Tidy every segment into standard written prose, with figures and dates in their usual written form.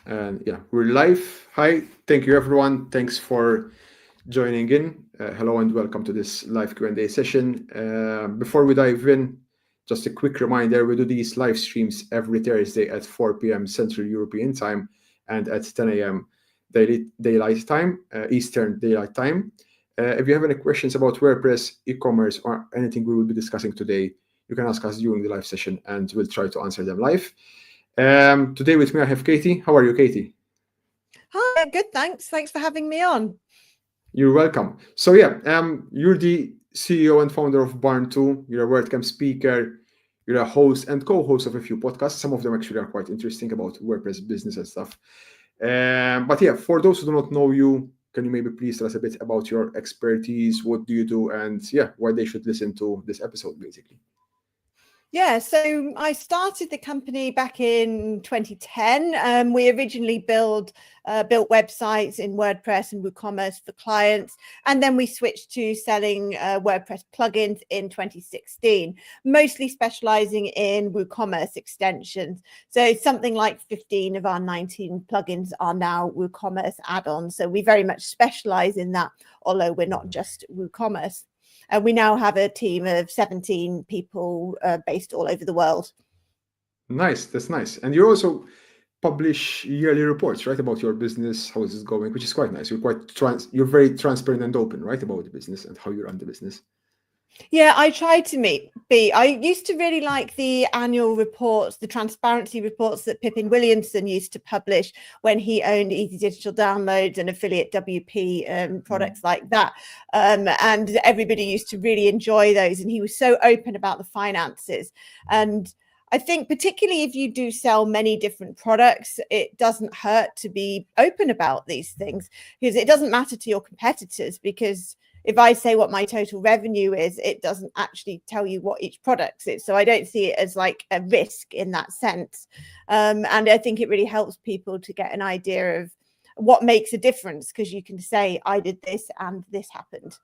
And yeah, we're live. Hi, thank you everyone. Thanks for joining in. Hello and welcome to this live Q&A session. Before we dive in, just a quick reminder, we do these live streams every Thursday at 4 p.m. Central European Time and at 10 a.m. Daylight Time, Eastern Daylight Time. If you have any questions about WordPress, e-commerce, or anything we will be discussing today, you can ask us during the live session and we'll try to answer them live. Today with me, I have Katie. How are you, Katie? Hi, good, thanks. Thanks for having me on. You're welcome. So yeah, you're the CEO and founder of Barn2. You're a WordCamp speaker. You're a host and co-host of a few podcasts. Some of them actually are quite interesting about WordPress business and stuff. But yeah, for those who do not know you, can you maybe please tell us a bit about your expertise? What do you do? And yeah, why they should listen to this episode, basically. Yeah, so I started the company back in 2010. We originally built websites in WordPress and WooCommerce for clients, and then we switched to selling WordPress plugins in 2016, mostly specializing in WooCommerce extensions. So something like 15 of our 19 plugins are now WooCommerce add-ons. So we very much specialize in that, although we're not just WooCommerce. And we now have a team of 17 people based all over the world. Nice, that's nice. And you also publish yearly reports, right, about your business, how is it going, which is quite nice. You're very transparent and open, right, about the business and how you run the business. Yeah, I try to be. I used to really like the annual reports, the transparency reports that Pippin Williamson used to publish when he owned Easy Digital Downloads and Affiliate WP products like that. And everybody used to really enjoy those. And he was so open about the finances. And I think particularly if you do sell many different products, it doesn't hurt to be open about these things, because it doesn't matter to your competitors, because if I say what my total revenue is, it doesn't actually tell you what each product is. So I don't see it as like a risk in that sense. And I think it really helps people to get an idea of what makes a difference, because you can say, I did this and this happened.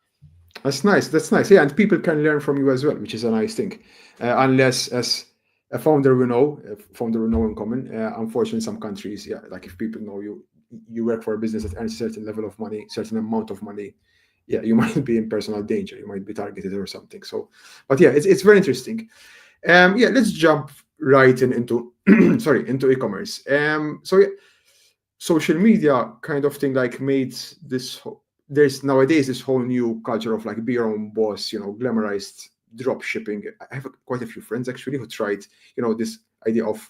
That's nice. That's nice. Yeah, and people can learn from you as well, which is a nice thing. Unless, as a founder we know in common, unfortunately, in some countries, yeah, like if people know you work for a business that earns a certain level of money, certain amount of money, yeah, you might be in personal danger. You might be targeted or something. So, but yeah, it's very interesting. Yeah, let's jump right into into e-commerce. So yeah, social media kind of thing like made this. There's nowadays this whole new culture of like be your own boss, glamorized drop shipping. I have quite a few friends actually who tried, this idea of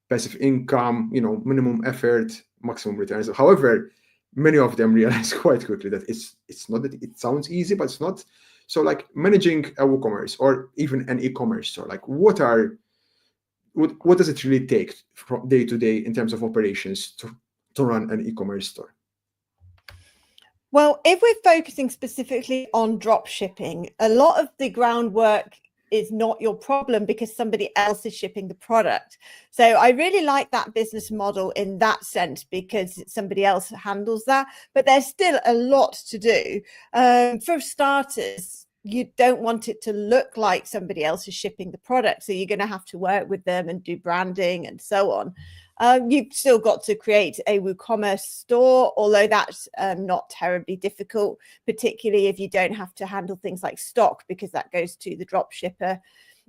passive income, minimum effort, maximum returns. However, many of them realize quite quickly that it's not that it sounds easy, but it's not. So like managing a WooCommerce or even an e-commerce store, like what does it really take from day to day in terms of operations to run an e-commerce store? Well, if we're focusing specifically on drop shipping, a lot of the groundwork is not your problem because somebody else is shipping the product. So I really like that business model in that sense, because somebody else handles that, but there's still a lot to do. For starters, you don't want it to look like somebody else is shipping the product. So you're going to have to work with them and do branding and so on. You've still got to create a WooCommerce store, although that's not terribly difficult, particularly if you don't have to handle things like stock, because that goes to the drop shipper.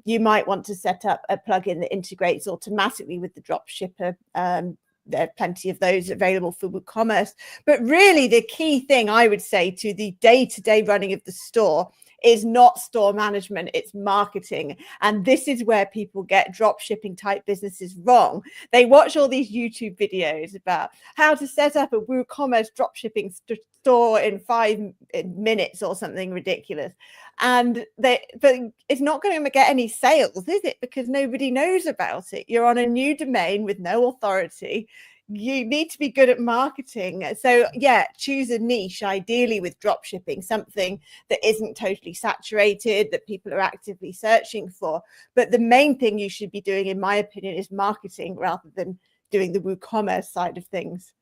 You might want to set up a plugin that integrates automatically with the drop shipper. There are plenty of those available for WooCommerce. But really, the key thing I would say to the day-to-day running of the store is not store management, it's marketing. And this is where people get drop shipping type businesses wrong. They watch all these YouTube videos about how to set up a WooCommerce drop shipping store in 5 minutes or something ridiculous. But it's not going to get any sales, is it? Because nobody knows about it. You're on a new domain with no authority. You need to be good at marketing. So yeah, choose a niche, ideally with drop shipping, something that isn't totally saturated, that people are actively searching for. But the main thing you should be doing, in my opinion, is marketing rather than doing the WooCommerce side of things.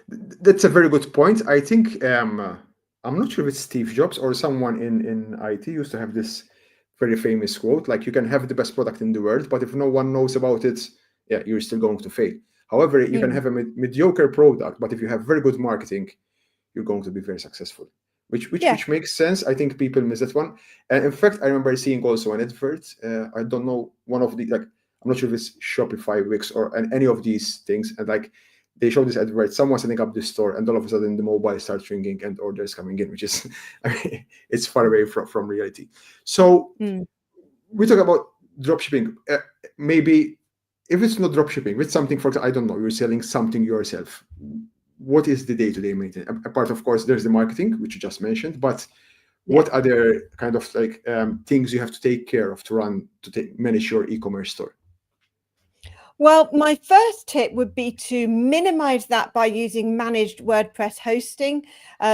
That's a very good point. I think I'm not sure if it's Steve Jobs or someone in IT used to have this very famous quote, like you can have the best product in the world, but if no one knows about it, yeah, you're still going to fail. However, you can have a mediocre product, but if you have very good marketing, you're going to be very successful. Which makes sense. I think people miss that one. And in fact, I remember seeing also an advert. I don't know, one of the, like, I'm not sure if it's Shopify, Wix, or any of these things. And like they show this advert, someone setting up this store, and all of a sudden the mobile starts ringing and orders coming in, which is, I mean, it's far away from reality. So we talk about dropshipping. Maybe if it's not dropshipping, it's something, for example, I don't know, you're selling something yourself. What is the day-to-day maintenance? Apart, of course, there's the marketing, which you just mentioned, but what other kind of like things you have to take care of to manage your e-commerce store? Well, my first tip would be to minimize that by using managed WordPress hosting.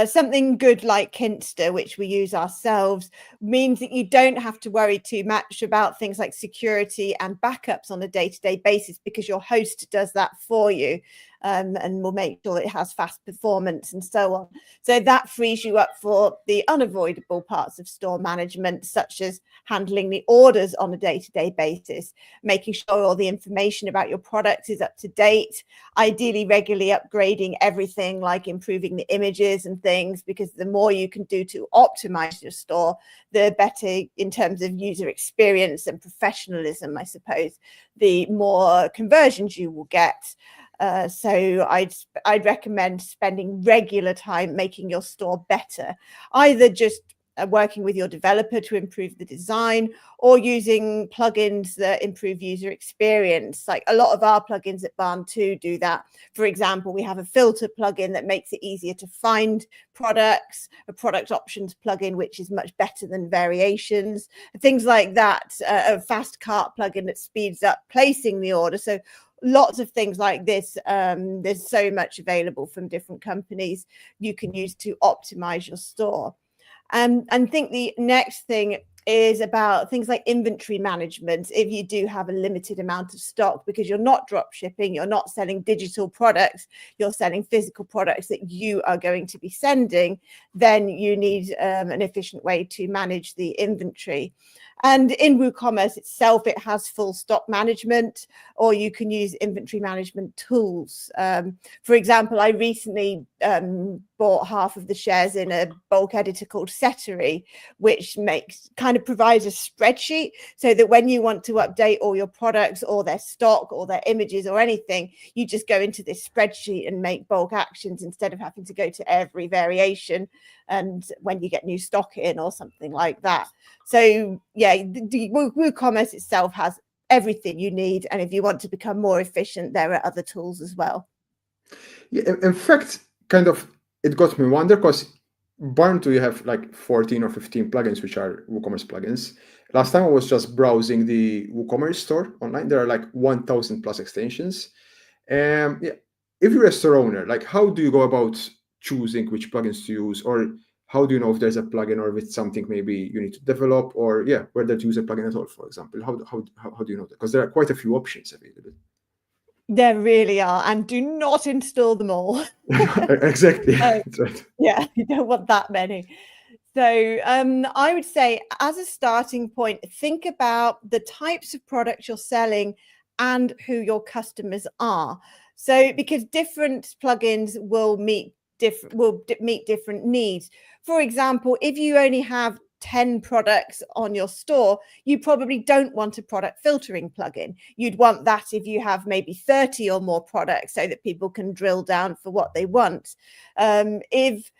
Something good like Kinster, which we use ourselves, means that you don't have to worry too much about things like security and backups on a day-to-day basis, because your host does that for you. And will make sure it has fast performance and so on. So that frees you up for the unavoidable parts of store management, such as handling the orders on a day-to-day basis, making sure all the information about your products is up to date, ideally regularly upgrading everything, like improving the images and things, because the more you can do to optimize your store, the better in terms of user experience and professionalism, I suppose, the more conversions you will get. So I'd recommend spending regular time making your store better, either just working with your developer to improve the design, or using plugins that improve user experience. Like a lot of our plugins at Barn2 do that. For example, we have a filter plugin that makes it easier to find products, a product options plugin, which is much better than variations, things like that, a fast cart plugin that speeds up placing the order. So lots of things like this. There's so much available from different companies you can use to optimize your store. And I think the next thing is about things like inventory management. If you do have a limited amount of stock, because you're not drop shipping, you're not selling digital products, you're selling physical products that you are going to be sending, then you need an efficient way to manage the inventory. And in WooCommerce itself, it has full stock management, or you can use inventory management tools. For example, I recently bought half of the shares in a bulk editor called Settery, which kind of provides a spreadsheet so that when you want to update all your products or their stock or their images or anything, you just go into this spreadsheet and make bulk actions instead of having to go to every variation and when you get new stock in or something like that. So yeah, the WooCommerce itself has everything you need, and if you want to become more efficient, there are other tools as well. Yeah, in fact, kind of it got me wonder, because Barn2, you have like 14 or 15 plugins, which are WooCommerce plugins. Last time I was just browsing the WooCommerce store online. There are like 1,000 plus extensions. Yeah, if you're a store owner, like how do you go about choosing which plugins to use, or how do you know if there's a plugin or if it's something maybe you need to develop, or whether to use a plugin at all, for example? How do you know that? Because there are quite a few options available. There really are, and do not install them all. Exactly. That's right. Yeah, you don't want that many. So I would say, as a starting point, think about the types of products you're selling and who your customers are. So because different plugins will meet different needs. For example, if you only have 10 products on your store, you probably don't want a product filtering plugin. You'd want that if you have maybe 30 or more products, so that people can drill down for what they want. If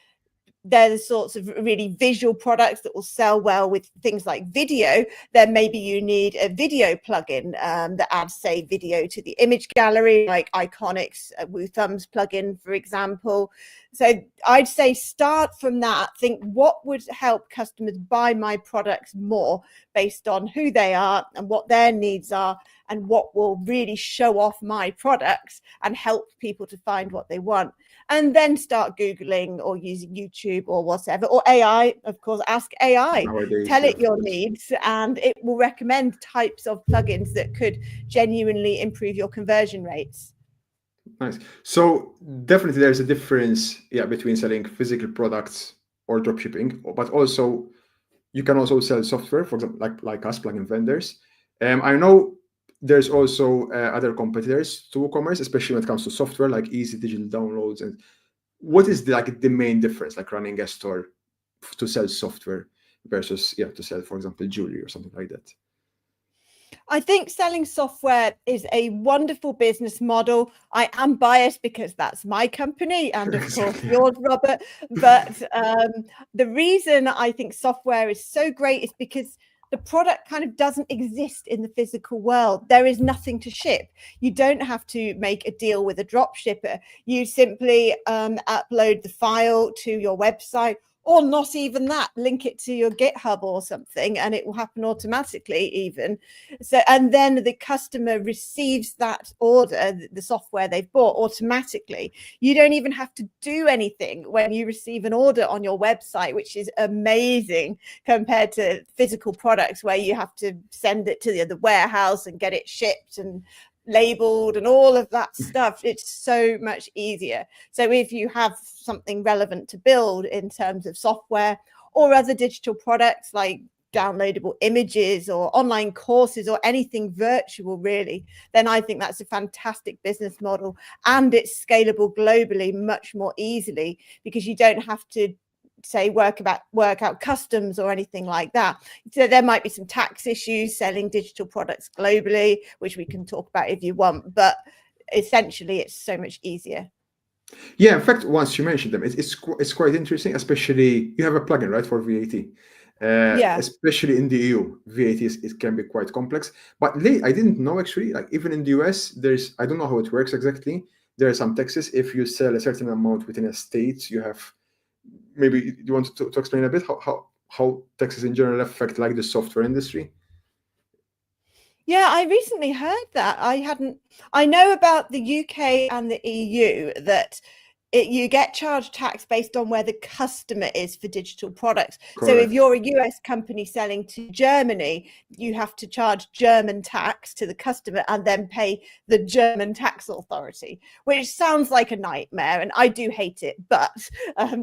they're the sorts of really visual products that will sell well with things like video, then maybe you need a video plugin that adds, say, video to the image gallery, like Iconic's WooThumbs plugin, for example. So I'd say start from that. Think, what would help customers buy my products more based on who they are and what their needs are, and what will really show off my products and help people to find what they want. And then start Googling or using YouTube or whatever, or AI, of course. Ask AI, tell it your needs, and it will recommend types of plugins that could genuinely improve your conversion rates. Nice. So definitely there's a difference, between selling physical products or dropshipping, but also you can also sell software, for example, like us, plugin vendors. I know there's also other competitors to WooCommerce, especially when it comes to software, like easy digital downloads. And what is the main difference, like running a store to sell software versus to sell, for example, jewelry or something like that? I think selling software is a wonderful business model. I am biased because that's my company and of course yours, Robert. But the reason I think software is so great is because the product kind of doesn't exist in the physical world. There is nothing to ship. You don't have to make a deal with a drop shipper. You simply upload the file to your website, or not even that, link it to your GitHub or something, and it will happen automatically even. So, and then the customer receives that order, the software they've bought, automatically. You don't even have to do anything when you receive an order on your website, which is amazing compared to physical products where you have to send it to the warehouse and get it shipped and labeled and all of that stuff. It's so much easier. So if you have something relevant to build in terms of software or other digital products like downloadable images or online courses or anything virtual, really, then I think that's a fantastic business model, and it's scalable globally much more easily because you don't have to say work out customs or anything like that. So there might be some tax issues selling digital products globally, which we can talk about if you want, but essentially it's so much easier. Yeah, in fact, once you mentioned them, it's quite interesting, especially you have a plugin, right, for VAT. Yeah. Especially in the EU, VAT it can be quite complex. But I didn't know actually, like even in the US, I don't know how it works exactly. There are some taxes. If you sell a certain amount within a state, you have, maybe you want to explain a bit how taxes in general affect like the software industry? Yeah, I recently heard that. I know about the UK and the EU that you get charged tax based on where the customer is for digital products. Correct. So if you're a US company selling to Germany, you have to charge German tax to the customer and then pay the German tax authority, which sounds like a nightmare, and I do hate it. But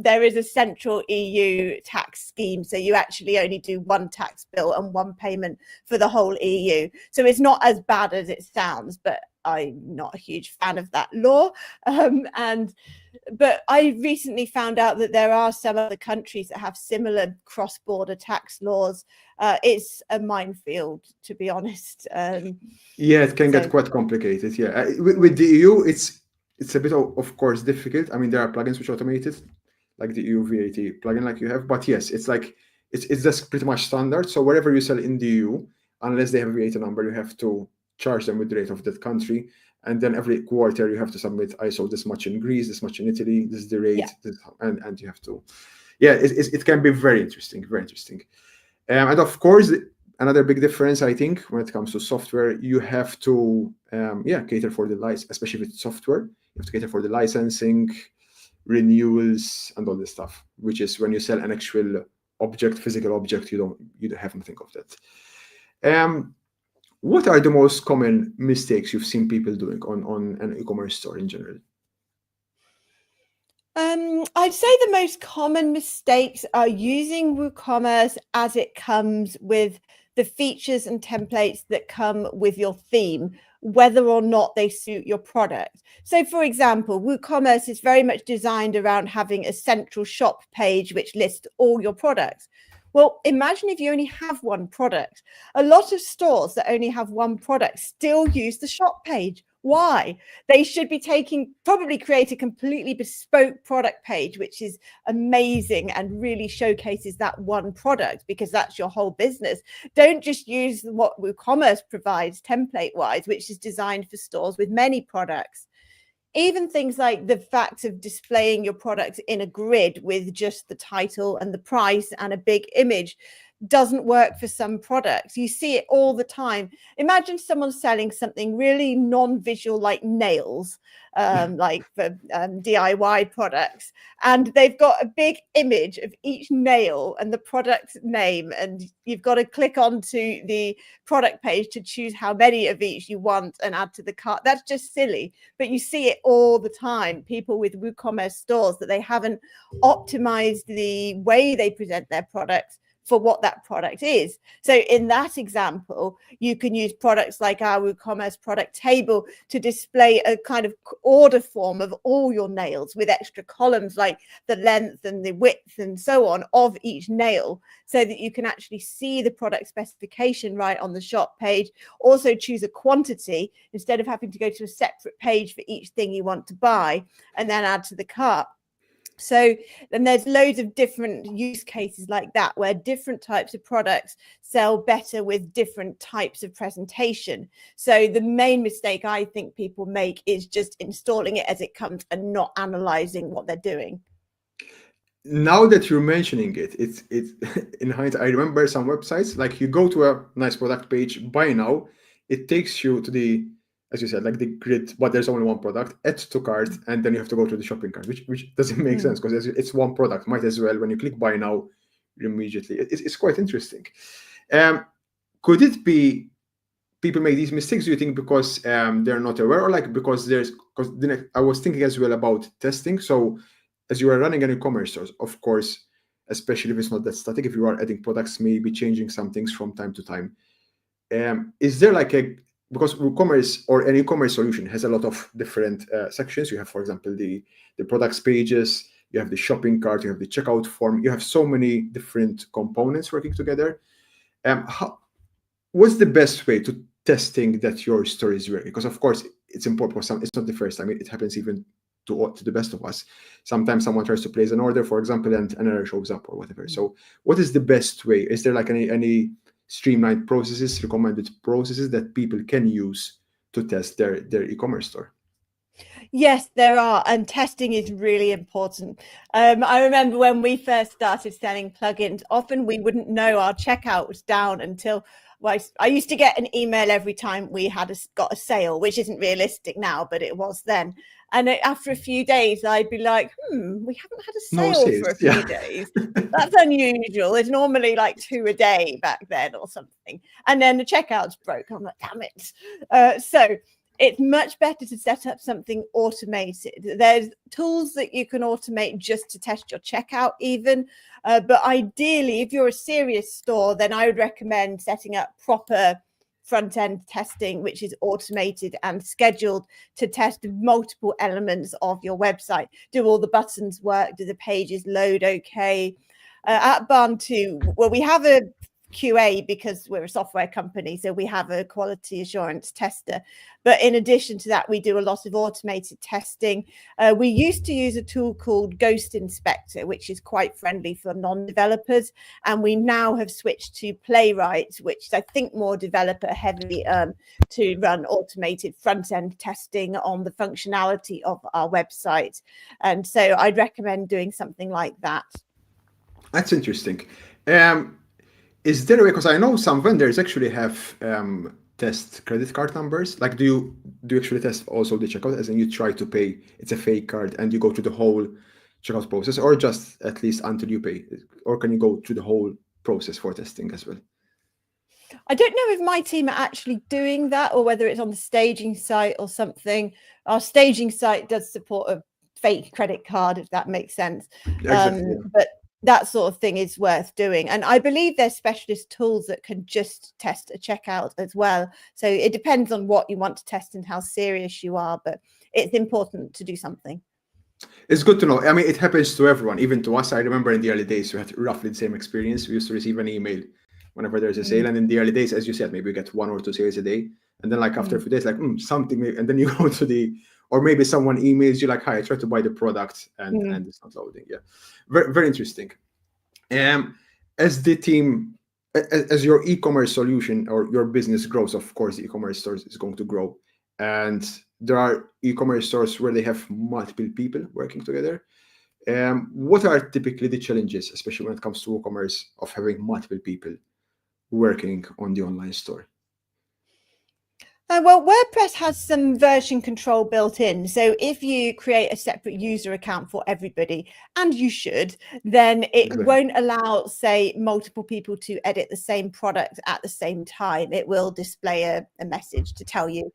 there is a central EU tax scheme, so you actually only do one tax bill and one payment for the whole EU. So it's not as bad as it sounds, but I'm not a huge fan of that law. But I recently found out that there are some other countries that have similar cross-border tax laws. It's a minefield, to be honest. Yeah, it can get quite complicated. Yeah, with the EU, it's a bit of course difficult. I mean, there are plugins which automate it, like the EU VAT plugin, like you have. But yes, it's like it's just pretty much standard. So wherever you sell in the EU, unless they have a VAT number, you have to charge them with the rate of that country. And then every quarter you have to submit, I sold this much in Greece, this much in Italy, this is the rate, and you have to, it can be very interesting, very interesting. And of course, another big difference, I think, when it comes to software, you have to, cater for the license, especially with software, you have to cater for the licensing, renewals, and all this stuff, which is when you sell an actual object, physical object, you don't have nothing of that. What are the most common mistakes you've seen people doing on an e-commerce store in general? I'd say the most common mistakes are using WooCommerce as it comes with the features and templates that come with your theme, whether or not they suit your product. So for example, WooCommerce is very much designed around having a central shop page which lists all your products. Well, imagine if you only have one product. A lot of stores that only have one product still use the shop page. Why? They should be probably create a completely bespoke product page, which is amazing and really showcases that one product, because that's your whole business. Don't just use what WooCommerce provides template-wise, which is designed for stores with many products. Even things like the fact of displaying your product in a grid with just the title and the price and a big image doesn't work for some products. You see it all the time. Imagine someone selling something really non-visual like nails, like for DIY products, and they've got a big image of each nail and the product name, and you've got to click onto the product page to choose how many of each you want and add to the cart. That's just silly, but you see it all the time. People with WooCommerce stores that they haven't optimized the way they present their products for what that product is. So in that example, you can use products like our WooCommerce product table to display a kind of order form of all your nails with extra columns like the length and the width and so on of each nail, so that you can actually see the product specification right on the shop page. Also choose a quantity instead of having to go to a separate page for each thing you want to buy and then add to the cart. So then there's loads of different use cases like that, where different types of products sell better with different types of presentation. So the main mistake I think people make is just installing it as it comes and not analyzing what they're doing. Now that you're mentioning it, it's in hindsight, I remember some websites, like you go to a nice product page, buy now, it takes you to the, as you said, like the grid, but there's only one product, add to cart, and then you have to go to the shopping cart, which doesn't make sense, because it's one product. Might as well, when you click buy now, immediately. It's quite interesting. Could it be people make these mistakes, do you think, because they're not aware, or like because then I was thinking as well about testing. So as you are running an e-commerce store, of course, especially if it's not that static, if you are adding products, maybe changing some things from time to time, is there like because WooCommerce or any e-commerce solution has a lot of different sections. You have, for example, the products pages, you have the shopping cart, you have the checkout form, you have so many different components working together. What's the best way to testing that your store is working? Because of course it's important for some, it's not the first time, it happens even to the best of us. Sometimes someone tries to place an order, for example, and an error shows up or whatever. So what is the best way? Is there like any streamlined processes, recommended processes that people can use to test their e-commerce store? Yes, there are, and testing is really important. I remember when we first started selling plugins, often we wouldn't know our checkout was down until, well, I used to get an email every time we had got a sale, which isn't realistic now, but it was then. And after a few days, I'd be like, we haven't had a sale for a few days. That's unusual. It's normally like 2 a day back then or something. And then the checkout's broke. I'm like, damn it. So it's much better to set up something automated. There's tools that you can automate just to test your checkout even. But ideally, if you're a serious store, then I would recommend setting up proper front-end testing, which is automated and scheduled to test multiple elements of your website. Do all the buttons work? Do the pages load okay? At Barn2, well, we have a QA because we're a software company, so we have a quality assurance tester. But in addition to that, we do a lot of automated testing. We used to use a tool called Ghost Inspector, which is quite friendly for non-developers, and we now have switched to Playwright, which is, I think, more developer heavy, to run automated front-end testing on the functionality of our website. And so I'd recommend doing something like that. That's interesting. Is there a way, because I know some vendors actually have test credit card numbers. Like, do you actually test also the checkout, as in you try to pay, it's a fake card, and you go through the whole checkout process, or just at least until you pay? Or can you go through the whole process for testing as well? I don't know if my team are actually doing that, or whether it's on the staging site or something. Our staging site does support a fake credit card, if that makes sense. Exactly. But that sort of thing is worth doing. And I believe there's specialist tools that can just test a checkout as well. So it depends on what you want to test and how serious you are, but it's important to do something. It's good to know. I mean, it happens to everyone, even to us. I remember in the early days, we had roughly the same experience. We used to receive an email whenever there's a sale. And in the early days, as you said, maybe we get 1 or 2 sales a day. And then like after a few days, like something, and then you go to or maybe someone emails you like, hi, I tried to buy the product and it's not loading. Yeah, very, very interesting. As the team, as your e-commerce solution or your business grows, of course, the e-commerce stores is going to grow. And there are e-commerce stores where they have multiple people working together. What are typically the challenges, especially when it comes to e-commerce, of having multiple people working on the online store? Well, WordPress has some version control built in. So if you create a separate user account for everybody, and you should, then it won't allow, say, multiple people to edit the same product at the same time. It will display a message to tell you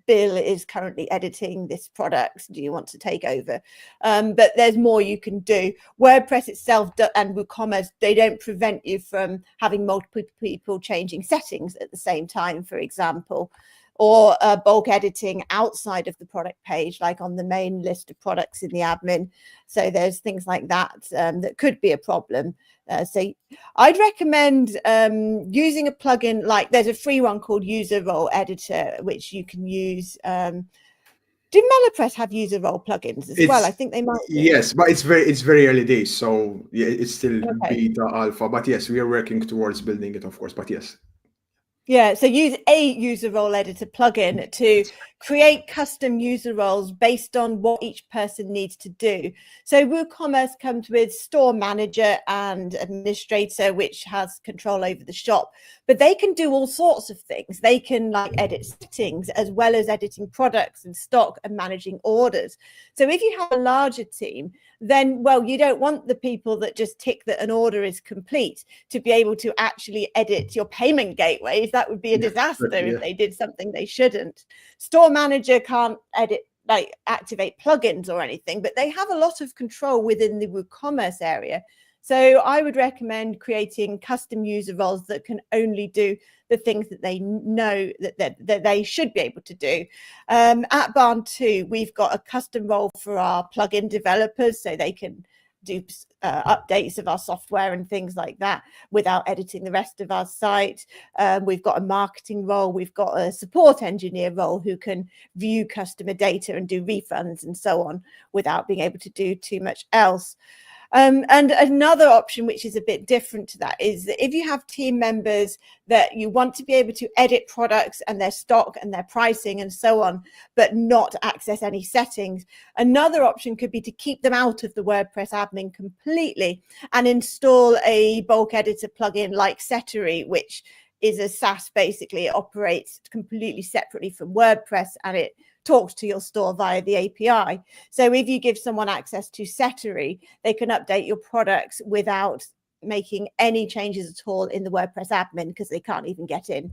Bill is currently editing this product. Do you want to take over? But there's more you can do. WordPress itself and WooCommerce, they don't prevent you from having multiple people changing settings at the same time, for example, or bulk editing outside of the product page, like on the main list of products in the admin. So there's things like that that could be a problem. So I'd recommend using a plugin, like there's a free one called User Role Editor, which you can use. Do Melapress have user role plugins as well? I think they might do. Yes, but it's very early days, so yeah, it's still Okay. beta alpha. But yes, we are working towards building it, of course. But yes. Yeah, so use a user role editor plugin to create custom user roles based on what each person needs to do. So WooCommerce comes with store manager and administrator, which has control over the shop, but they can do all sorts of things. They can like edit settings as well as editing products and stock and managing orders. So if you have a larger team, then, well, you don't want the people that just tick that an order is complete to be able to actually edit your payment gateways. That would be a disaster if they did something they shouldn't. Store manager can't edit, like activate plugins or anything, but they have a lot of control within the WooCommerce area. So I would recommend creating custom user roles that can only do the things that they know that they should be able to do. At Barn2, we've got a custom role for our plugin developers, so they can do updates of our software and things like that without editing the rest of our site. We've got a marketing role. We've got a support engineer role who can view customer data and do refunds and so on without being able to do too much else. And another option, which is a bit different to that, is that if you have team members that you want to be able to edit products and their stock and their pricing and so on, but not access any settings, another option could be to keep them out of the WordPress admin completely and install a bulk editor plugin like Settery, which is a SaaS. Basically, it operates completely separately from WordPress and it talks to your store via the API. So if you give someone access to Settery, they can update your products without making any changes at all in the WordPress admin because they can't even get in.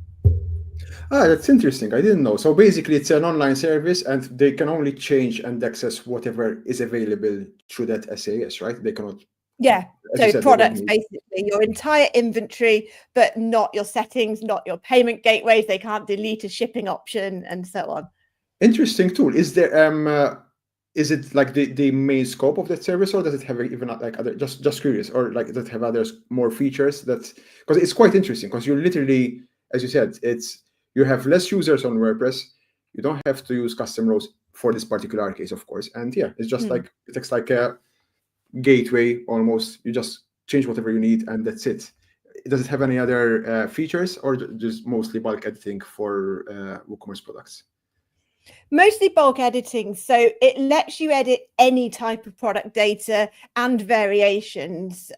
Ah, that's interesting. I didn't know. So basically, it's an online service, and they can only change and access whatever is available through that SAS, right? They cannot. Yeah. So products, basically your entire inventory, but not your settings, not your payment gateways. They can't delete a shipping option and so on. Interesting tool. Is there is it like the main scope of that service, or does it have even like other, just curious, or like does it have others more features that, because it's quite interesting, because you literally, as you said, you have less users on WordPress, you don't have to use custom roles for this particular case, of course, and yeah, it's just like it looks like a gateway almost. You just change whatever you need and that's it. Does it have any other features, or just mostly bulk editing for WooCommerce products? Mostly bulk editing, so it lets you edit any type of product data and variations.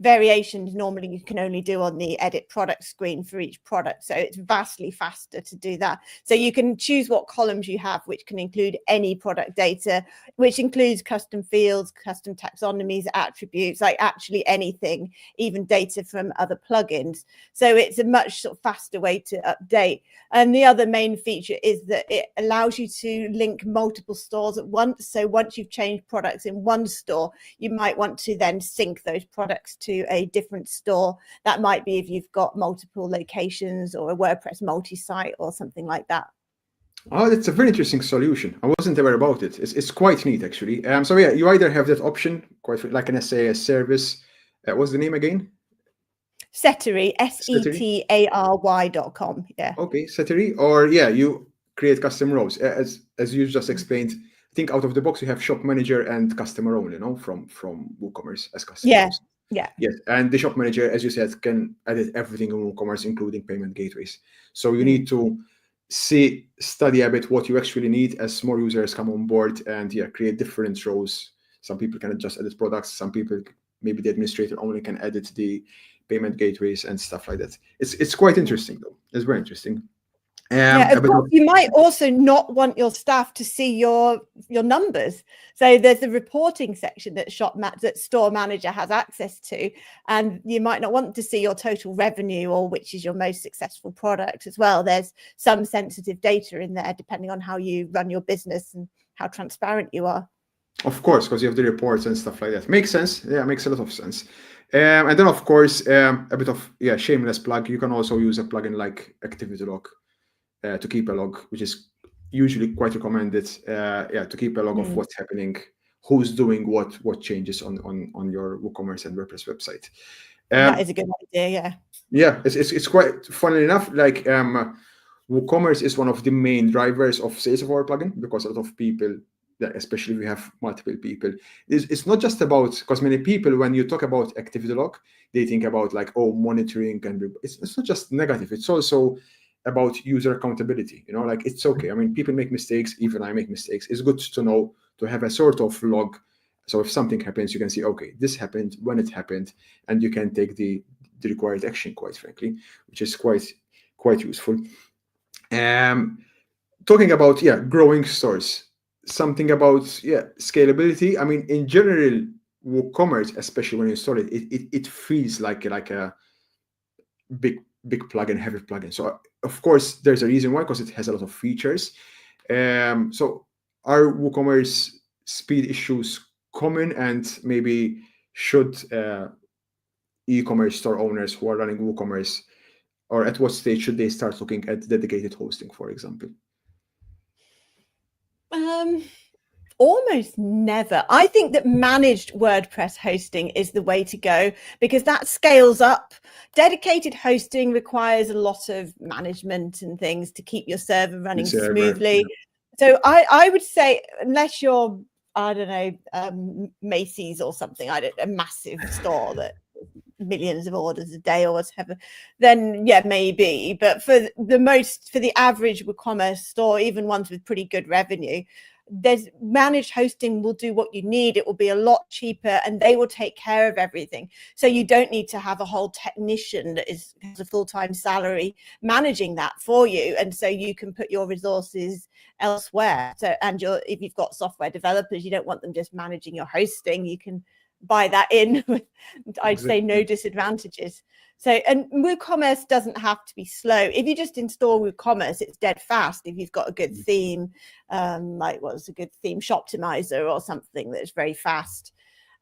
Variations normally you can only do on the edit product screen for each product, so it's vastly faster to do that. So you can choose what columns you have, which can include any product data, which includes custom fields, custom taxonomies, attributes, like actually anything, even data from other plugins. So it's a much sort of faster way to update. And the other main feature is that it allows you to link multiple stores at once. So once you've changed products in one store, you might want to then sync those products to a different store. That might be if you've got multiple locations or a WordPress multi-site or something like that. Oh, that's a very interesting solution. I wasn't aware about it. It's quite neat, actually. So yeah, you either have that option, quite like an SAS service. What's the name again? Settery, Setary.com. Yeah. Okay, Settery. Or yeah, you create custom roles. As you just explained, I think out of the box you have shop manager and customer role, from WooCommerce as custom roles. Yeah. Yes, and the shop manager, as you said, can edit everything in WooCommerce, including payment gateways. So you need to study a bit what you actually need as more users come on board, and yeah, create different roles. Some people can just edit products. Some people, maybe the administrator only can edit the payment gateways and stuff like that. It's quite interesting though. It's very interesting. Yeah, of course, you might also not want your staff to see your numbers. So there's a reporting section that that store manager has access to, and you might not want to see your total revenue or which is your most successful product as well. There's some sensitive data in there depending on how you run your business and how transparent you are. Of course, because you have the reports and stuff like that. Makes sense. Yeah, makes a lot of sense. And then, of course, a bit of shameless plug. You can also use a plugin like Activity Log to keep a log, which is usually quite recommended. To keep a log of what's happening, who's doing what changes on your WooCommerce and WordPress website. That is a good idea. Yeah. Yeah, it's quite funnily enough. Like WooCommerce is one of the main drivers of sales of our plugin, because a lot of people, especially if we have multiple people, it's not just about, because many people, when you talk about Activity Log, they think about like, oh, monitoring, and it's not just negative. It's also about user accountability. Like, it's okay. I mean, people make mistakes, even I make mistakes. It's good to know, to have a sort of log. So if something happens, you can see, okay, this happened, when it happened, and you can take the required action, quite frankly, which is quite useful. Talking about growing stores, something about scalability. I mean, in general, WooCommerce, especially when you install it, it feels like a big plugin, heavy plugin. So of course there's a reason why, because it has a lot of features. So are WooCommerce speed issues common, and maybe should e-commerce store owners who are running WooCommerce, or at what stage should they start looking at dedicated hosting, for example? Almost never. I think that managed WordPress hosting is the way to go, because that scales up. Dedicated hosting requires a lot of management and things to keep your server running smoothly. Yeah. So I would say, unless you're, I don't know, Macy's or something, a massive store that millions of orders a day or whatever, then maybe. But for the average WooCommerce store, even ones with pretty good revenue, there's managed hosting will do what you need. It will be a lot cheaper, and they will take care of everything. So you don't need to have a whole technician that has a full-time salary managing that for you. And so you can put your resources elsewhere. So, and if you've got software developers, you don't want them just managing your hosting. You can buy that in with, I'd say, no disadvantages. So, and WooCommerce doesn't have to be slow. If you just install WooCommerce, it's dead fast. If you've got a good theme, like what's a good theme, Shoptimizer or something that's very fast.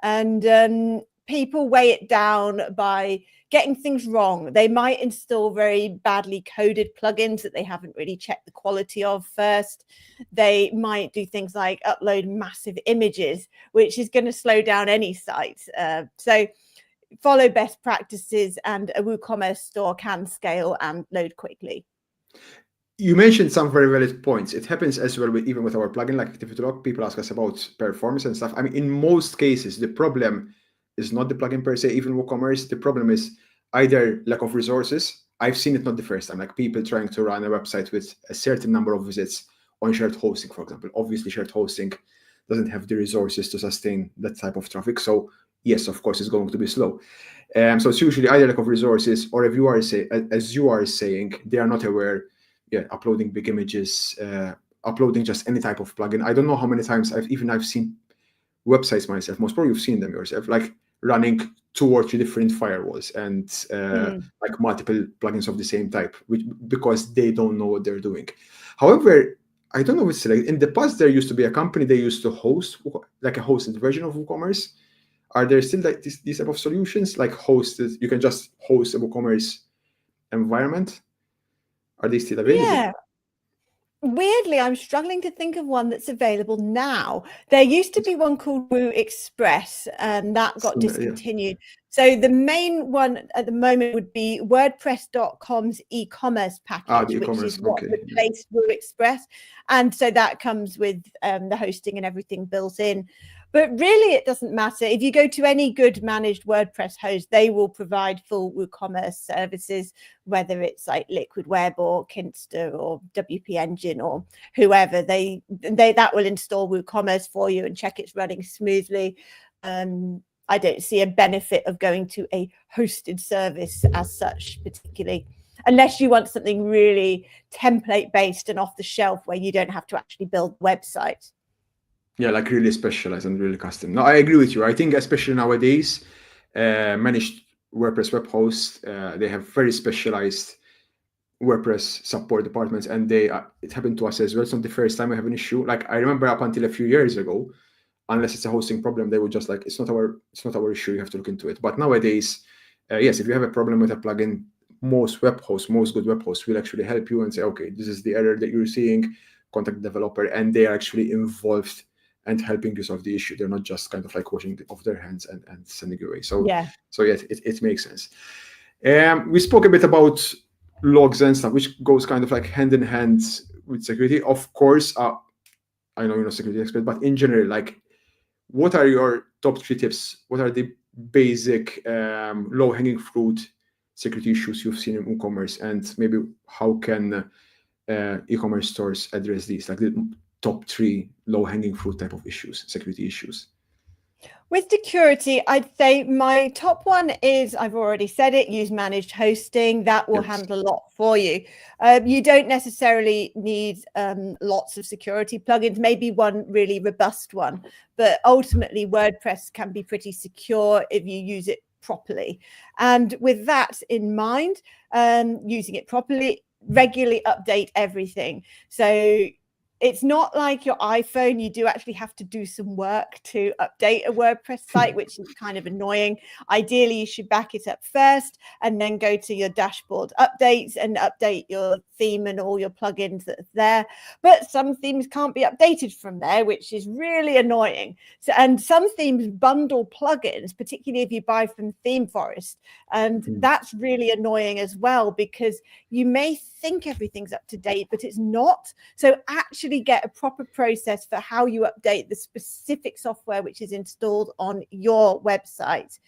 And people weigh it down by getting things wrong. They might install very badly coded plugins that they haven't really checked the quality of first. They might do things like upload massive images, which is going to slow down any site. So follow best practices, and a WooCommerce store can scale and load quickly. You mentioned some very valid points. It happens as well even with our plugin like Activity Log. People ask us about performance and stuff. I mean, in most cases, the problem is not the plugin per se, even WooCommerce. The problem is either lack of resources. I've seen it not the first time, like people trying to run a website with a certain number of visits on shared hosting, for example. Obviously, shared hosting doesn't have the resources to sustain that type of traffic. So yes, of course, it's going to be slow. So it's usually either lack of resources, or if you are as you are saying, they are not aware. Uploading big images, uploading just any type of plugin. I don't know how many times I've seen websites myself. Most probably you've seen them yourself, like running 2 or 3 different firewalls and like multiple plugins of the same type, because they don't know what they're doing. However, I don't know if it's like in the past there used to be a company they used to host like a hosted version of WooCommerce. Are there still like these type of solutions, like hosted? You can just host a WooCommerce environment. Are they still available? Yeah. Weirdly, I'm struggling to think of one that's available now. There used to be one called WooExpress, and that got discontinued. Yeah. So the main one at the moment would be WordPress.com's eCommerce package, which is what replaced WooExpress. And so that comes with the hosting and everything built in. But really, it doesn't matter. If you go to any good managed WordPress host, they will provide full WooCommerce services, whether it's like Liquid Web or Kinsta or WP Engine or whoever. They that will install WooCommerce for you and check it's running smoothly. I don't see a benefit of going to a hosted service as such, particularly. unless you want something really template based and off the shelf where you don't have to actually build a website. Yeah, like really specialized and really custom. No, I agree with you. I think especially nowadays, managed WordPress web hosts, they have very specialized WordPress support departments, and it happened to us as well. It's not the first time we have an issue. Like I remember up until a few years ago, unless it's a hosting problem, they would just like, it's not our issue, you have to look into it. But nowadays, yes, if you have a problem with a plugin, most good web hosts will actually help you and say, okay, this is the error that you're seeing, contact the developer, and they are actually involved and helping you solve the issue. They're not just kind of like washing it off their hands and sending you away. So yeah, yes, it makes sense. We spoke a bit about logs and stuff, which goes kind of like hand in hand with security. Of course, I know you're not a security expert, but in general, like, what are your top 3 tips? What are the basic low-hanging fruit security issues you've seen in WooCommerce, and maybe how can e-commerce stores address these, like the top 3 low-hanging fruit type of issues, security issues? With security, I'd say my top one is, I've already said it, use managed hosting. That will handle a lot for you. You don't necessarily need lots of security plugins, maybe one really robust one, but ultimately WordPress can be pretty secure if you use it properly. And with that in mind, using it properly, regularly update everything. So it's not like your iPhone. You do actually have to do some work to update a WordPress site, which is kind of annoying. Ideally, you should back it up first and then go to your dashboard updates and update your theme and all your plugins that are there. But some themes can't be updated from there, which is really annoying. So, and some themes bundle plugins, particularly if you buy from ThemeForest. And that's really annoying as well, because you may think everything's up to date, but it's not. So actually get a proper process for how you update the specific software which is installed on your website.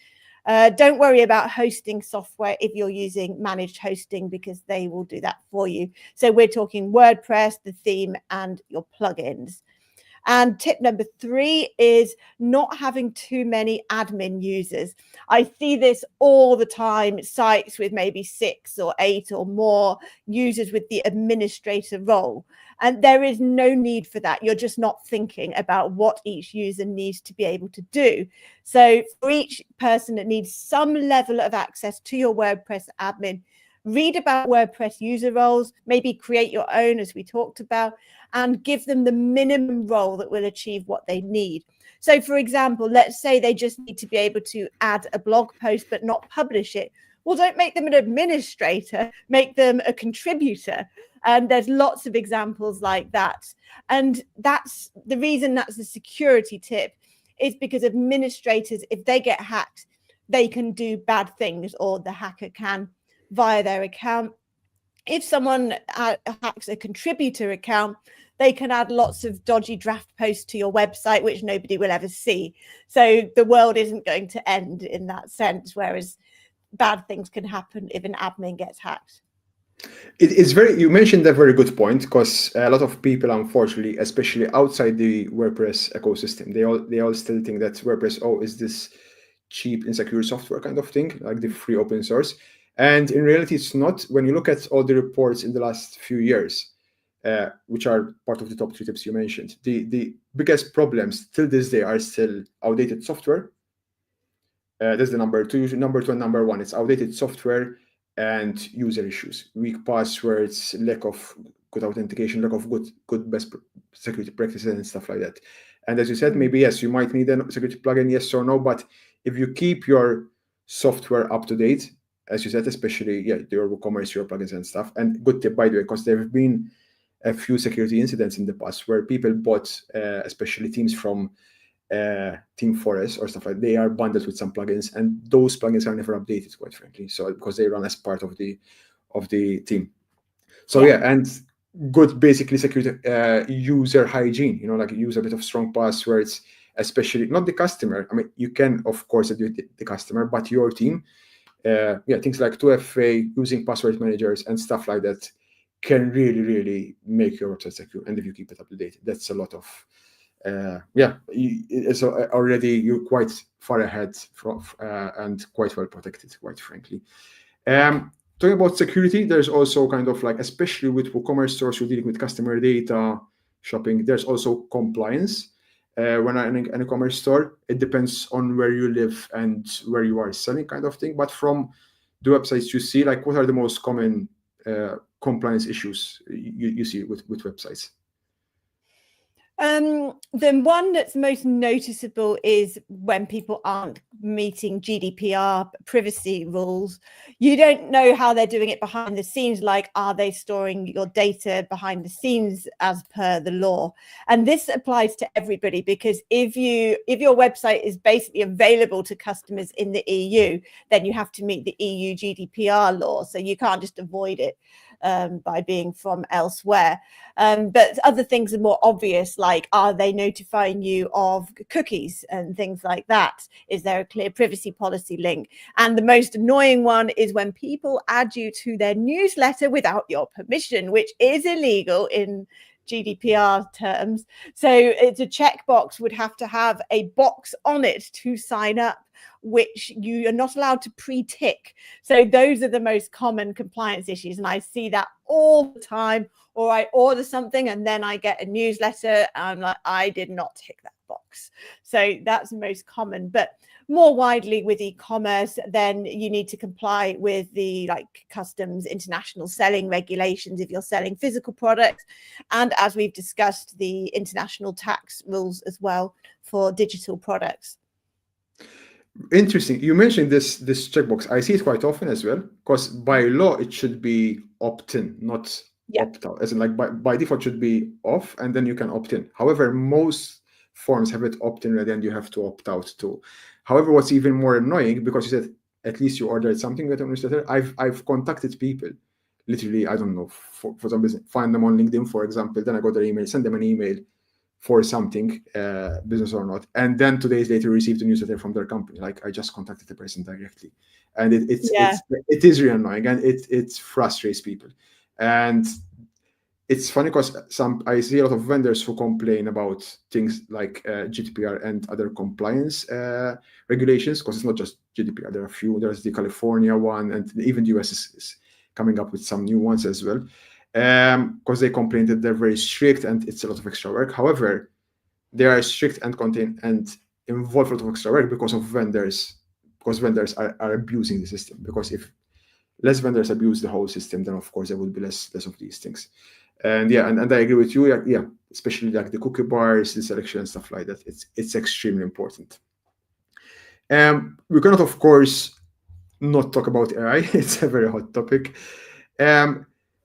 Don't worry about hosting software if you're using managed hosting, because they will do that for you. So we're talking WordPress, the theme, and your plugins. And tip number 3 is not having too many admin users. I see this all the time, sites with maybe 6 or 8 or more users with the administrator role. And there is no need for that. You're just not thinking about what each user needs to be able to do. So for each person that needs some level of access to your WordPress admin, read about WordPress user roles, maybe create your own, as we talked about, and give them the minimum role that will achieve what they need. So, for example, let's say they just need to be able to add a blog post but not publish it. Well, don't make them an administrator, make them a contributor. And there's lots of examples like that. And that's the reason that's a security tip, is because administrators, if they get hacked, they can do bad things, or the hacker can, via their account. If someone hacks a contributor account, they can add lots of dodgy draft posts to your website, which nobody will ever see. So the world isn't going to end in that sense, whereas bad things can happen if an admin gets hacked. You mentioned a very good point, because a lot of people, unfortunately, especially outside the WordPress ecosystem, they all still think that WordPress is this cheap, insecure software kind of thing, like the free open source. And in reality, it's not. When you look at all the reports in the last few years, which are part of the top 3 tips you mentioned, the biggest problems till this day are still outdated software. That's the number 2. Number 2 and number 1, it's outdated software and user issues, weak passwords, lack of good authentication, lack of good best security practices and stuff like that. And as you said, maybe yes, you might need a security plugin, yes or no, but if you keep your software up to date, as you said, especially your WooCommerce, your plugins and stuff. And good tip, by the way, because there have been a few security incidents in the past where people bought, especially themes from ThemeForest or stuff like that. They are bundled with some plugins, and those plugins are never updated, quite frankly. So because they run as part of the theme. So and good, basically security, user hygiene. Like use a bit of strong passwords, especially not the customer. I mean, you can of course do the customer, but your team. Things like 2FA, using password managers and stuff like that can really, really make your website secure. And if you keep it up to date, that's a lot of. So already you're quite far ahead from and quite well protected, quite frankly. talking about security, there's also kind of like, especially with WooCommerce stores, you're dealing with customer data, shopping. There's also compliance. When I'm in an e-commerce store, it depends on where you live and where you are selling, kind of thing. But from the websites you see, like, what are the most common compliance issues you see with websites? The one that's most noticeable is when people aren't meeting GDPR privacy rules. You don't know how they're doing it behind the scenes. Like, are they storing your data behind the scenes as per the law? And this applies to everybody, because if your website is basically available to customers in the EU, then you have to meet the EU GDPR law. So you can't just avoid it by being from elsewhere. But other things are more obvious, like, are they notifying you of cookies and things like that? Is there a clear privacy policy link? And the most annoying one is when people add you to their newsletter without your permission, which is illegal in GDPR terms. So it's a checkbox would have to have a box on it to sign up, which you are not allowed to pre-tick. So those are the most common compliance issues. And I see that all the time. Or I order something and then I get a newsletter and I'm like, I did not tick that box. So that's most common. But more widely with e-commerce, then you need to comply with the customs international selling regulations if you're selling physical products. And as we've discussed, the international tax rules as well for digital products. Interesting. You mentioned this checkbox. I see it quite often as well, because by law it should be opt-in, not opt out. As in, like, by default should be off, and then you can opt in. However, most forms have it opt in ready, and you have to opt out too. However, what's even more annoying, because you said at least you ordered something with a newsletter, I've contacted people, literally, I don't know, for some business, find them on LinkedIn, for example, then I got their email, send them an email for something, business or not, and then 2 days later received a newsletter from their company. Like, I just contacted the person directly, and it is really annoying, and it frustrates people. And it's funny because I see a lot of vendors who complain about things like GDPR and other compliance regulations, because it's not just GDPR. There are a few. There's the California one, and even the US is coming up with some new ones as well. Because they complain that they're very strict and it's a lot of extra work. However, they are strict and contain and involve a lot of extra work because vendors are abusing the system. Because if less vendors abuse the whole system, then of course there would be less of these things. And and I agree with you. Especially like the cookie bars, the selection and stuff like that. It's extremely important. We cannot, of course, not talk about AI. It's a very hot topic.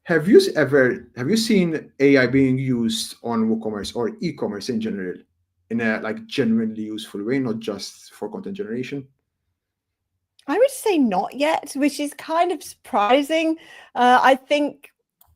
Have you seen AI being used on WooCommerce or e-commerce in general in a genuinely useful way, not just for content generation? I would say not yet, which is kind of surprising. I think,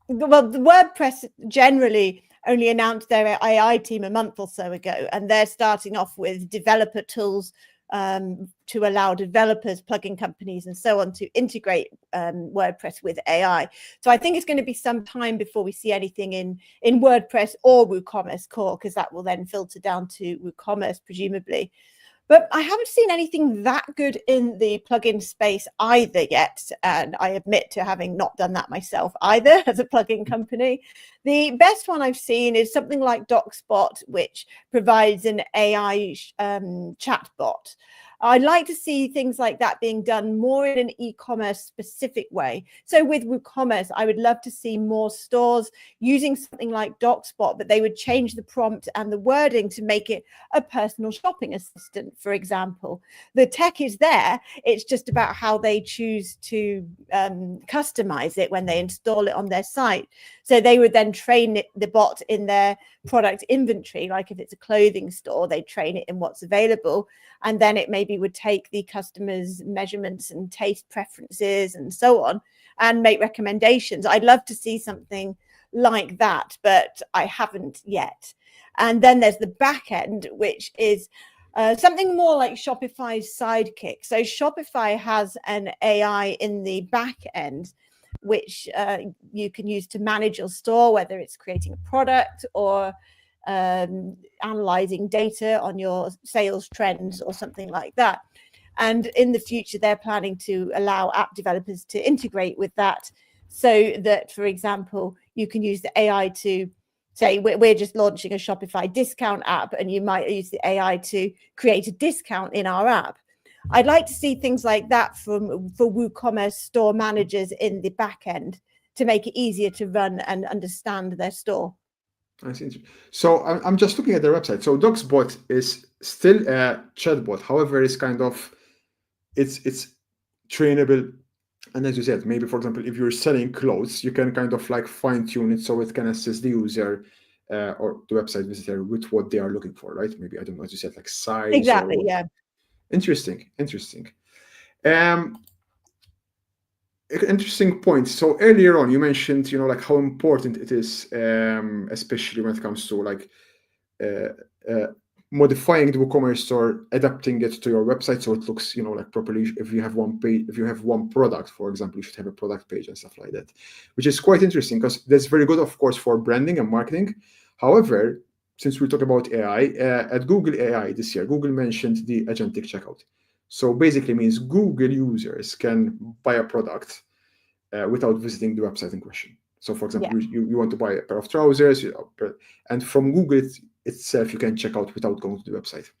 well, the WordPress generally only announced their AI team a month or so ago, and they're starting off with developer tools to allow developers, plugin companies, and so on to integrate WordPress with AI. So I think it's going to be some time before we see anything in WordPress or WooCommerce core, because that will then filter down to WooCommerce, presumably. But I haven't seen anything that good in the plugin space either yet. And I admit to having not done that myself either as a plugin company. The best one I've seen is something like DocSpot, which provides an AI chatbot. I'd like to see things like that being done more in an e-commerce specific way. So with WooCommerce, I would love to see more stores using something like DocSpot, but they would change the prompt and the wording to make it a personal shopping assistant, for example. The tech is there. It's just about how they choose to customize it when they install it on their site. So they would then train the bot in their product inventory. Like if it's a clothing store, they train it in what's available. And then it maybe would take the customer's measurements and taste preferences and so on and make recommendations. I'd love to see something like that, but I haven't yet. And then there's the back end, which is something more like Shopify's Sidekick. So Shopify has an AI in the back end, which you can use to manage your store, whether it's creating a product or analyzing data on your sales trends or something like that. And in the future, they're planning to allow app developers to integrate with that, so that, for example, you can use the AI to say, we're just launching a Shopify discount app, and you might use the AI to create a discount in our app. I'd like to see things like that for WooCommerce store managers in the back end, to make it easier to run and understand their store. I see. So I'm just looking at their website. So DocsBot is still a chatbot. However, it's kind of it's trainable. And as you said, maybe, for example, if you're selling clothes, you can kind of like fine tune it so it can assist the user or the website visitor with what they are looking for, right? Maybe, I don't know, as you said, like size. Exactly, yeah. Interesting. Interesting point. So earlier on, you mentioned, like how important it is, especially when it comes to like modifying the WooCommerce store, adapting it to your website so it looks, like properly. If you have one page, if you have one product, for example, you should have a product page and stuff like that, which is quite interesting because that's very good, of course, for branding and marketing. However, since we talk about AI, at Google AI this year, Google mentioned the agentic checkout. So basically means Google users can buy a product without visiting the website in question. So, for example, you want to buy a pair of trousers, and from Google itself, you can check out without going to the website.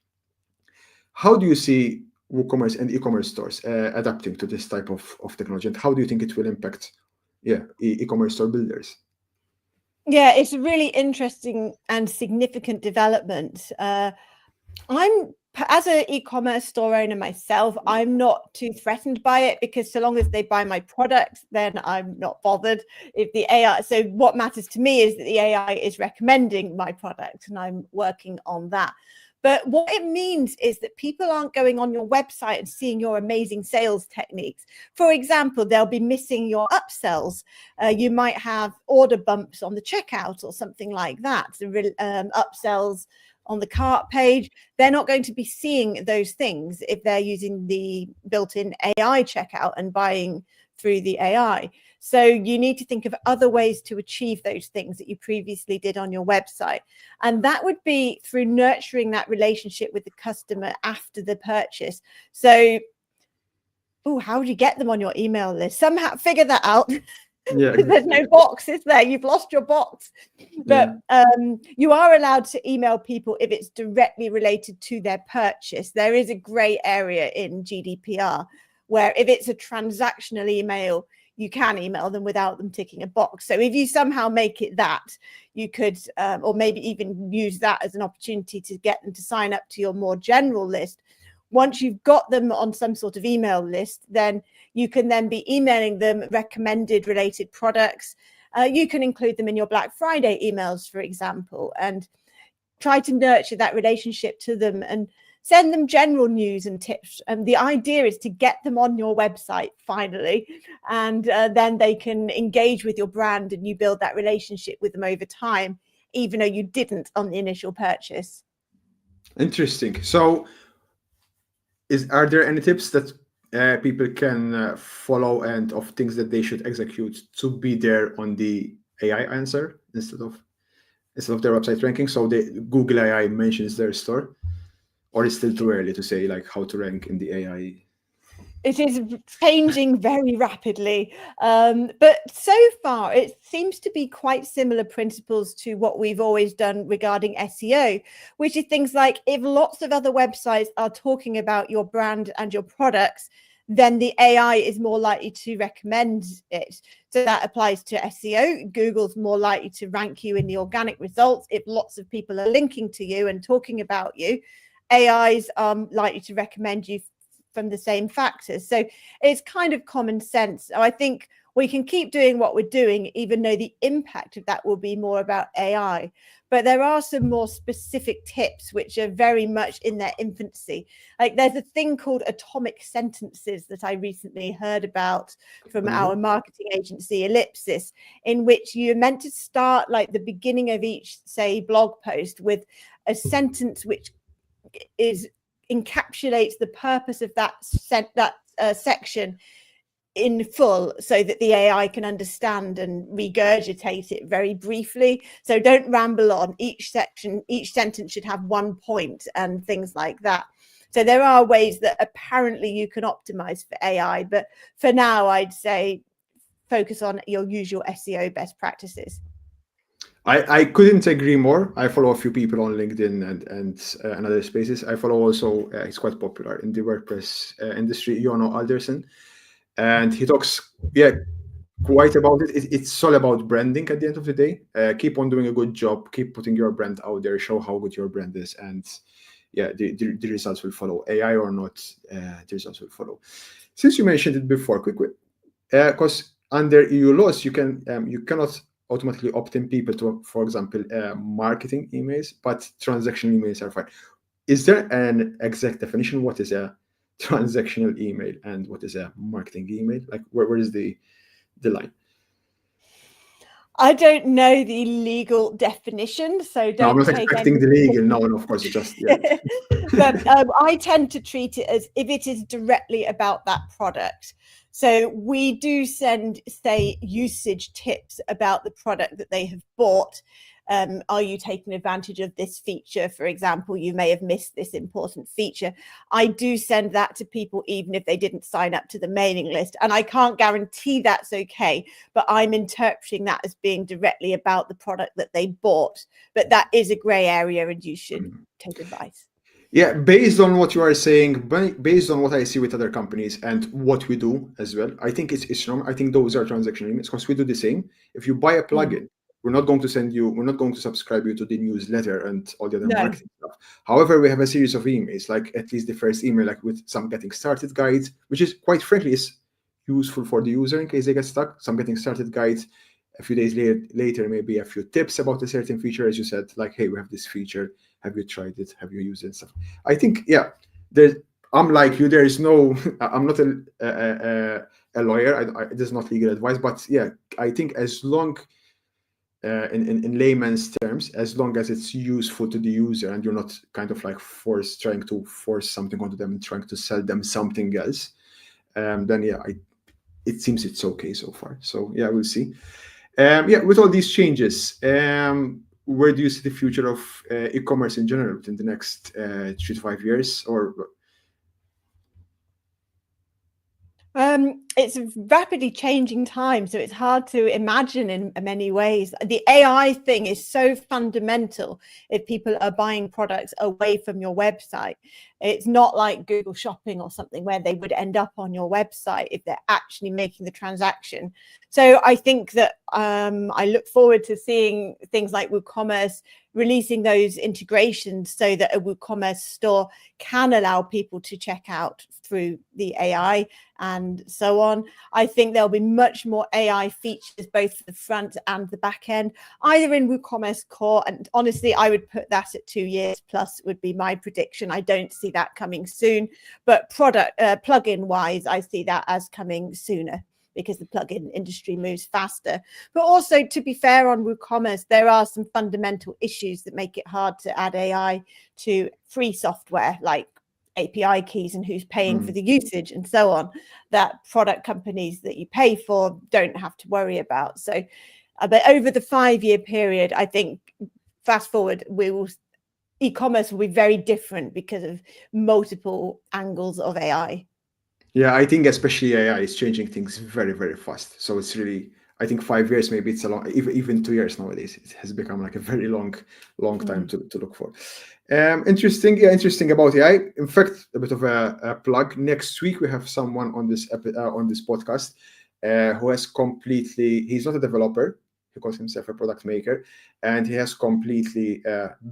How do you see WooCommerce and e-commerce stores adapting to this type of technology, and how do you think it will impact e-commerce store builders? Yeah, it's a really interesting and significant development. As an e-commerce store owner myself, I'm not too threatened by it, because so long as they buy my product, then I'm not bothered. If the AI, so what matters to me is that the AI is recommending my product, and I'm working on that. But what it means is that people aren't going on your website and seeing your amazing sales techniques. For example, they'll be missing your upsells. You might have order bumps on the checkout or something like that. Upsells on the cart page. They're not going to be seeing those things if they're using the built-in AI checkout and buying through the AI. So you need to think of other ways to achieve those things that you previously did on your website. And that would be through nurturing that relationship with the customer after the purchase. So, how do you get them on your email list? Somehow figure that out. Yeah, there's no box, is there? You've lost your box. But you are allowed to email people if it's directly related to their purchase. There is a gray area in GDPR where if it's a transactional email, you can email them without them ticking a box. So if you somehow make it that, you could, or maybe even use that as an opportunity to get them to sign up to your more general list. Once you've got them on some sort of email list, then you can then be emailing them recommended related products. You can include them in your Black Friday emails, for example, and try to nurture that relationship to them and send them general news and tips. And the idea is to get them on your website finally, and then they can engage with your brand and you build that relationship with them over time, even though you didn't on the initial purchase. Interesting. So are there any tips that people can follow and of things that they should execute to be there on the AI answer instead of their website ranking? So the Google AI mentions their store, or it's still too early to say like how to rank in the AI? It is changing very rapidly. But so far, it seems to be quite similar principles to what we've always done regarding SEO, which is things like if lots of other websites are talking about your brand and your products, then the AI is more likely to recommend it. So that applies to SEO. Google's more likely to rank you in the organic results. If lots of people are linking to you and talking about you, AIs are likely to recommend you from the same factors. So it's kind of common sense. I think we can keep doing what we're doing, even though the impact of that will be more about AI. But there are some more specific tips which are very much in their infancy. Like there's a thing called atomic sentences that I recently heard about from our marketing agency, Ellipsis, in which you're meant to start like the beginning of each, say, blog post with a sentence which encapsulates the purpose of that section in full, so that the AI can understand and regurgitate it very briefly. So don't ramble on. Each sentence should have one point and things like that. So there are ways that apparently you can optimize for AI, but for now, I'd say focus on your usual SEO best practices. I couldn't agree more. I follow a few people on LinkedIn and other spaces. I follow also, he's quite popular in the WordPress industry, Jono Alderson. And he talks, quite about it. It's all about branding at the end of the day. Keep on doing a good job. Keep putting your brand out there. Show how good your brand is. And the results will follow. AI or not, the results will follow. Since you mentioned it before, quickly, because under EU laws, you cannot automatically opt in people to, for example, marketing emails, but transactional emails are fine. Is there an exact definition? What is a transactional email and what is a marketing email? Like, where is the line? I don't know the legal definition, so don't. No, I'm not expecting the legal. No, of course, just But I tend to treat it as if it is directly about that product. So we do send, say, usage tips about the product that they have bought. Are you taking advantage of this feature? For example, you may have missed this important feature. I do send that to people even if they didn't sign up to the mailing list. And I can't guarantee that's okay, but I'm interpreting that as being directly about the product that they bought. But that is a gray area and you should take advice. Yeah, based on what you are saying, based on what I see with other companies and what we do as well, I think it's normal. I think those are transactional emails because we do the same. If you buy a plugin, we're not going to subscribe you to the newsletter and all the other marketing stuff. However, we have a series of emails, like at least the first email, like with some getting started guides, which is quite frankly is useful for the user in case they get stuck. Some getting started guides. A few days later, maybe a few tips about a certain feature, as you said, like, hey, we have this feature. Have you tried it? Have you used it? Stuff. I think, I'm like you. There is no. I'm not a lawyer. It is not legal advice, but I think as long, in layman's terms, as long as it's useful to the user and you're not kind of like trying to force something onto them and trying to sell them something else, then it seems it's okay so far. So we'll see. With all these changes, where do you see the future of e-commerce in general in the next 3 to 5 years? Or it's a rapidly changing time, so it's hard to imagine in many ways. The AI thing is so fundamental if people are buying products away from your website. It's not like Google Shopping or something where they would end up on your website if they're actually making the transaction. So I think that I look forward to seeing things like WooCommerce releasing those integrations so that a WooCommerce store can allow people to check out through the AI and so on. I think there'll be much more AI features, both the front and the back end, either in WooCommerce Core. And honestly, I would put that at 2 years plus would be my prediction. I don't see that coming soon, but plugin wise, I see that as coming sooner, because the plugin industry moves faster. But also, to be fair on WooCommerce, there are some fundamental issues that make it hard to add AI to free software, like API keys and who's paying for the usage and so on, that product companies that you pay for don't have to worry about. So, but over the 5-year period, I think fast forward, e-commerce will be very different because of multiple angles of AI. Yeah, I think especially AI is changing things very, very fast. So it's really, I think 5 years, maybe it's a long, even 2 years nowadays. It has become like a very long time to look for. Interesting about AI. In fact, a bit of a plug. Next week we have someone on this podcast who has he's not a developer. He calls himself a product maker, and he has completely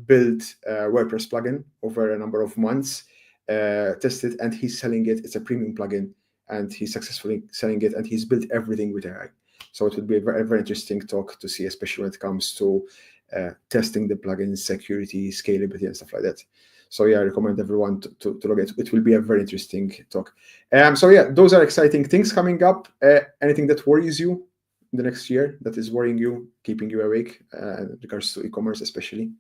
built a WordPress plugin over a number of months. Tested, and he's selling it. It's a premium plugin, and he's successfully selling it, and he's built everything with AI. So it would be a very, very interesting talk to see, especially when it comes to testing the plugin, security, scalability, and stuff like that. So I recommend everyone to look at it. It will be a very interesting talk. Those are exciting things coming up. Anything that worries you in the next year, that is worrying you, keeping you awake, in regards to e-commerce especially?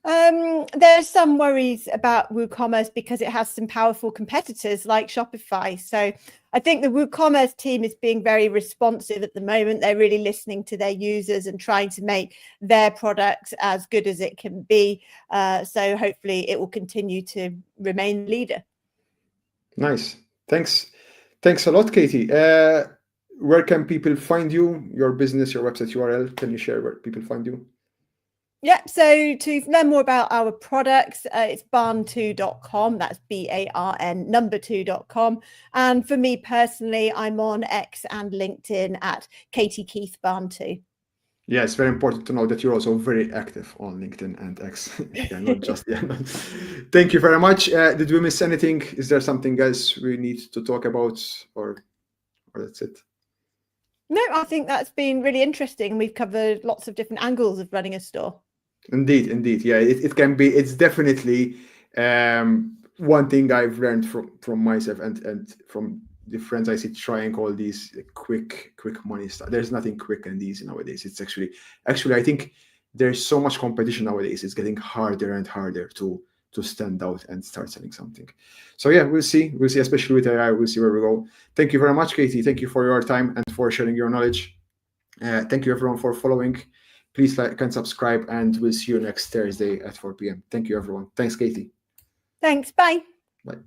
There's some worries about WooCommerce because it has some powerful competitors like Shopify. So I think the WooCommerce team is being very responsive at the moment. They're really listening to their users and trying to make their product as good as it can be. So hopefully it will continue to remain the leader. Nice. Thanks a lot, Katie. Where can people find you, your business, your website URL? Can you share where people find you? Yeah, so to learn more about our products, it's barn2.com. That's BARN number 2.com. And for me personally, I'm on X and LinkedIn at Katie Keith Barn2. Yeah, it's very important to know that you're also very active on LinkedIn and X. Yeah, not just yeah. Thank you very much. Did we miss anything? Is there something else we need to talk about, or that's it? No, I think that's been really interesting. We've covered lots of different angles of running a store. Indeed. Yeah, it can be. It's definitely one thing I've learned from myself and from the friends I see trying all these quick money stuff. There's nothing quick and easy nowadays. It's actually I think there's so much competition nowadays. It's getting harder and harder to stand out and start selling something. So yeah, we'll see, especially with AI. We'll see where we go. Thank you very much, Katie. Thank you for your time and for sharing your knowledge. Thank you everyone for following. Please like and subscribe, and we'll see you next Thursday at 4 p.m. Thank you, everyone. Thanks, Katie. Thanks. Bye. Bye.